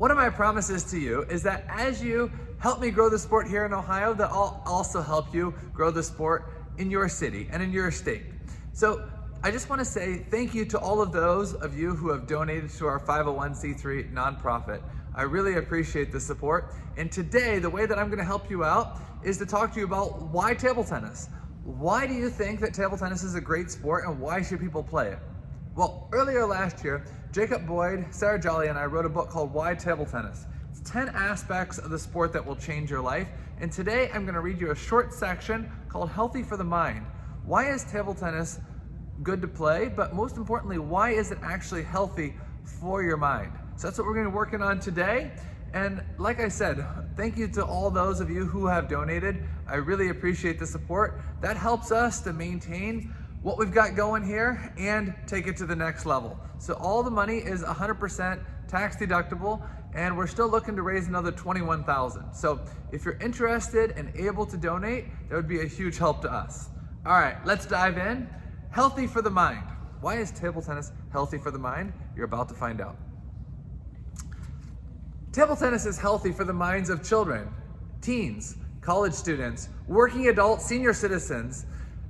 One of my promises to you is that as you help me grow the sport here in Ohio, that I'll also help you grow the sport in your city and in your state. So I just want to say thank you to all of those of you who have donated to our 501c3 nonprofit. I really appreciate the support. And today, the way that I'm going to help you out is to talk to you about why table tennis. Why do you think that table tennis is a great sport, and why should people play it? Well, earlier last year, Jacob Boyd, Sarah Jolly, and I wrote a book called Why Table Tennis. It's 10 aspects of the sport that will change your life. And today I'm going to read you a short section called Healthy for the Mind. Why is table tennis good to play? But most importantly, why is it actually healthy for your mind? So that's what we're going to be working on today. And like I said, thank you to all those of you who have donated. I really appreciate the support. That helps us to maintain what we've got going here and take it to the next level. So all the money is 100% tax deductible, and we're still looking to raise another $21,000. So if you're interested and able to donate, that would be a huge help to us. All right, let's dive in. Healthy for the mind. Why is table tennis healthy for the mind? You're about to find out. Table tennis is healthy for the minds of children, teens, college students, working adults, senior citizens.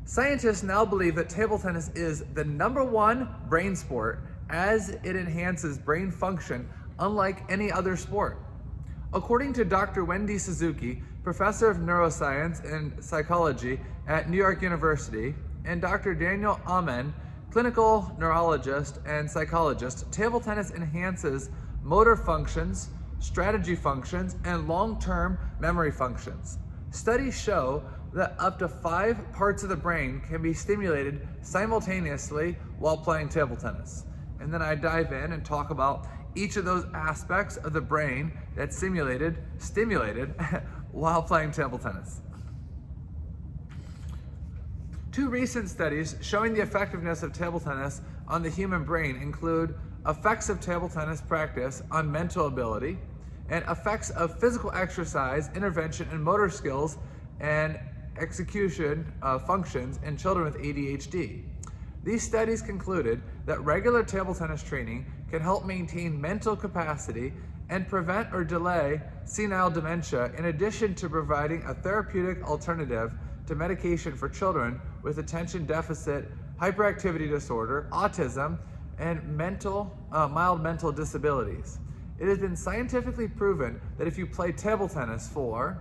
Scientists now believe that table tennis is the #1 brain sport as it enhances brain function unlike any other sport. According to Dr. Wendy Suzuki, professor of neuroscience and psychology at New York University, and Dr. Daniel Amen, clinical neurologist and psychologist, table tennis enhances motor functions, strategy functions, and long-term memory functions. Studies show that up to 5 parts of the brain can be stimulated simultaneously while playing table tennis. And then I dive in and talk about each of those aspects of the brain that's stimulated while playing table tennis. 2 recent studies showing the effectiveness of table tennis on the human brain include effects of table tennis practice on mental ability and effects of physical exercise, intervention, and motor skills and execution functions in children with ADHD. These studies concluded that regular table tennis training can help maintain mental capacity and prevent or delay senile dementia, in addition to providing a therapeutic alternative to medication for children with attention deficit hyperactivity disorder, autism, and mild mental disabilities. It has been scientifically proven that if you play table tennis for,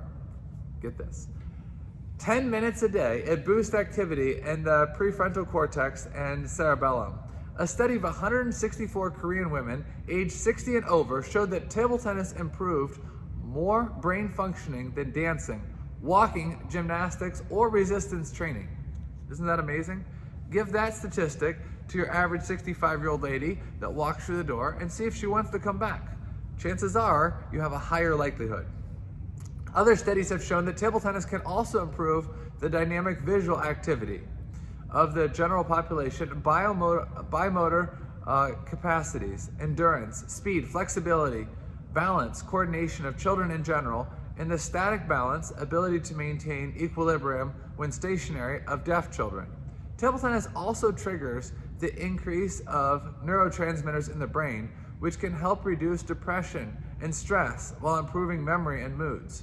get this, 10 minutes a day, it boosts activity in the prefrontal cortex and cerebellum. A study of 164 Korean women aged 60 and over showed that table tennis improved more brain functioning than dancing, walking, gymnastics, or resistance training. Isn't that amazing? Give that statistic to your average 65-year-old lady that walks through the door and see if she wants to come back. Chances are you have a higher likelihood. Other studies have shown that table tennis can also improve the dynamic visual activity of the general population, bimotor capacities, endurance, speed, flexibility, balance, coordination of children in general, and the static balance, ability to maintain equilibrium when stationary, of deaf children. Table tennis also triggers the increase of neurotransmitters in the brain, which can help reduce depression and stress while improving memory and moods.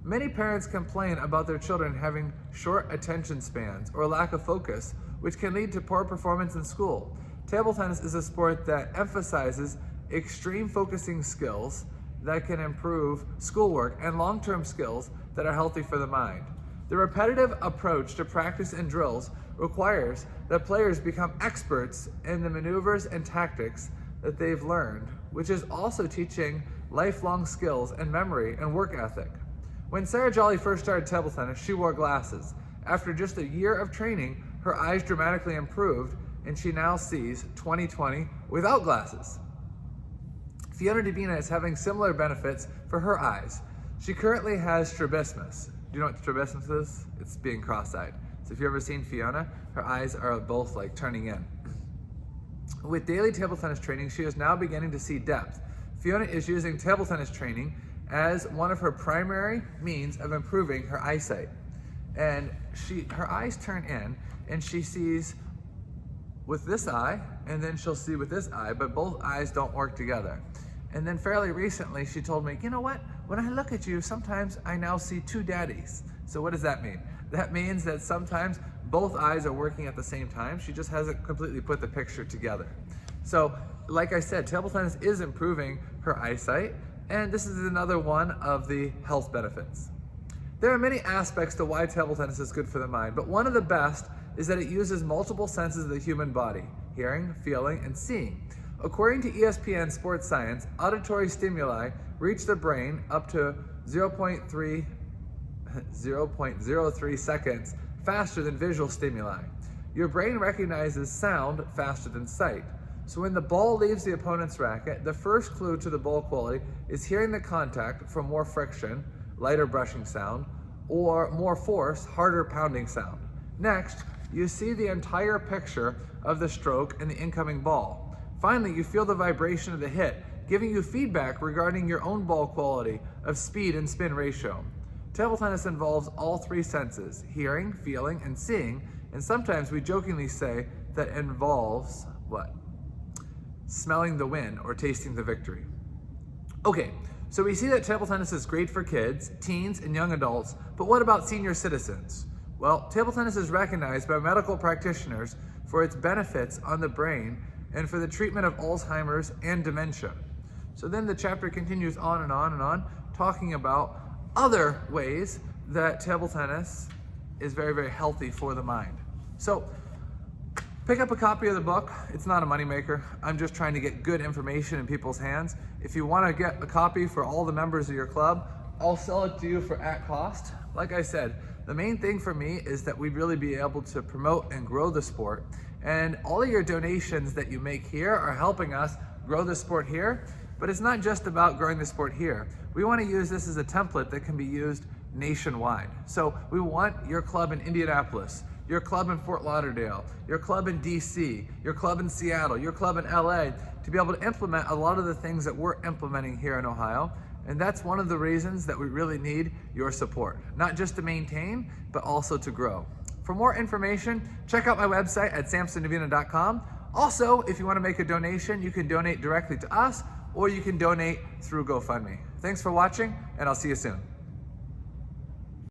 Many parents complain about their children having short attention spans or lack of focus, which can lead to poor performance in school. Table tennis is a sport that emphasizes extreme focusing skills that can improve schoolwork and long-term skills that are healthy for the mind. The repetitive approach to practice and drills requires that players become experts in the maneuvers and tactics that they've learned, which is also teaching lifelong skills and memory and work ethic. When Sarah Jolly first started table tennis, she wore glasses. After just a year of training, her eyes dramatically improved, and she now sees 20/20 without glasses. Fiona Davina is having similar benefits for her eyes. She currently has strabismus. Do you know what strabismus is? It's being cross-eyed. So if you've ever seen Fiona, her eyes are both like turning in. With daily table tennis training, she is now beginning to see depth. Fiona is using table tennis training as one of her primary means of improving her eyesight. And her eyes turn in, and she sees with this eye, and then she'll see with this eye, but both eyes don't work together. And then fairly recently, she told me, you know what? When I look at you, sometimes I now see two daddies. So what does that mean? That means that sometimes both eyes are working at the same time. She just hasn't completely put the picture together. So, like I said, table tennis is improving her eyesight, and this is another one of the health benefits. There are many aspects to why table tennis is good for the mind, but one of the best is that it uses multiple senses of the human body: hearing, feeling, and seeing. According to ESPN Sports Science, auditory stimuli reach the brain up to 0.03 seconds faster than visual stimuli. Your brain recognizes sound faster than sight. So when the ball leaves the opponent's racket, the first clue to the ball quality is hearing the contact from more friction, lighter brushing sound, or more force, harder pounding sound. Next, you see the entire picture of the stroke and the incoming ball. Finally, you feel the vibration of the hit, giving you feedback regarding your own ball quality of speed and spin ratio. Table tennis involves all three senses: hearing, feeling, and seeing, and sometimes we jokingly say that it involves what? Smelling the win or tasting the victory. Okay, so we see that table tennis is great for kids, teens, and young adults, but what about senior citizens? Well, table tennis is recognized by medical practitioners for its benefits on the brain and for the treatment of Alzheimer's and dementia. So then the chapter continues on and on and on, talking about other ways that table tennis is very, very healthy for the mind. So pick up a copy of the book. It's not a moneymaker. I'm just trying to get good information in people's hands. If you want to get a copy for all the members of your club, I'll sell it to you for at cost. Like I said, the main thing for me is that we'd really be able to promote and grow the sport. And all of your donations that you make here are helping us grow the sport here. But it's not just about growing the sport here. We want to use this as a template that can be used nationwide. So we want your club in Indianapolis, your club in Fort Lauderdale, your club in DC, your club in Seattle, your club in LA to be able to implement a lot of the things that we're implementing here in Ohio. And that's one of the reasons that we really need your support, not just to maintain, but also to grow. For more information, check out my website at samsonnavina.com. Also, if you want to make a donation, you can donate directly to us, or you can donate through GoFundMe. Thanks for watching, and I'll see you soon.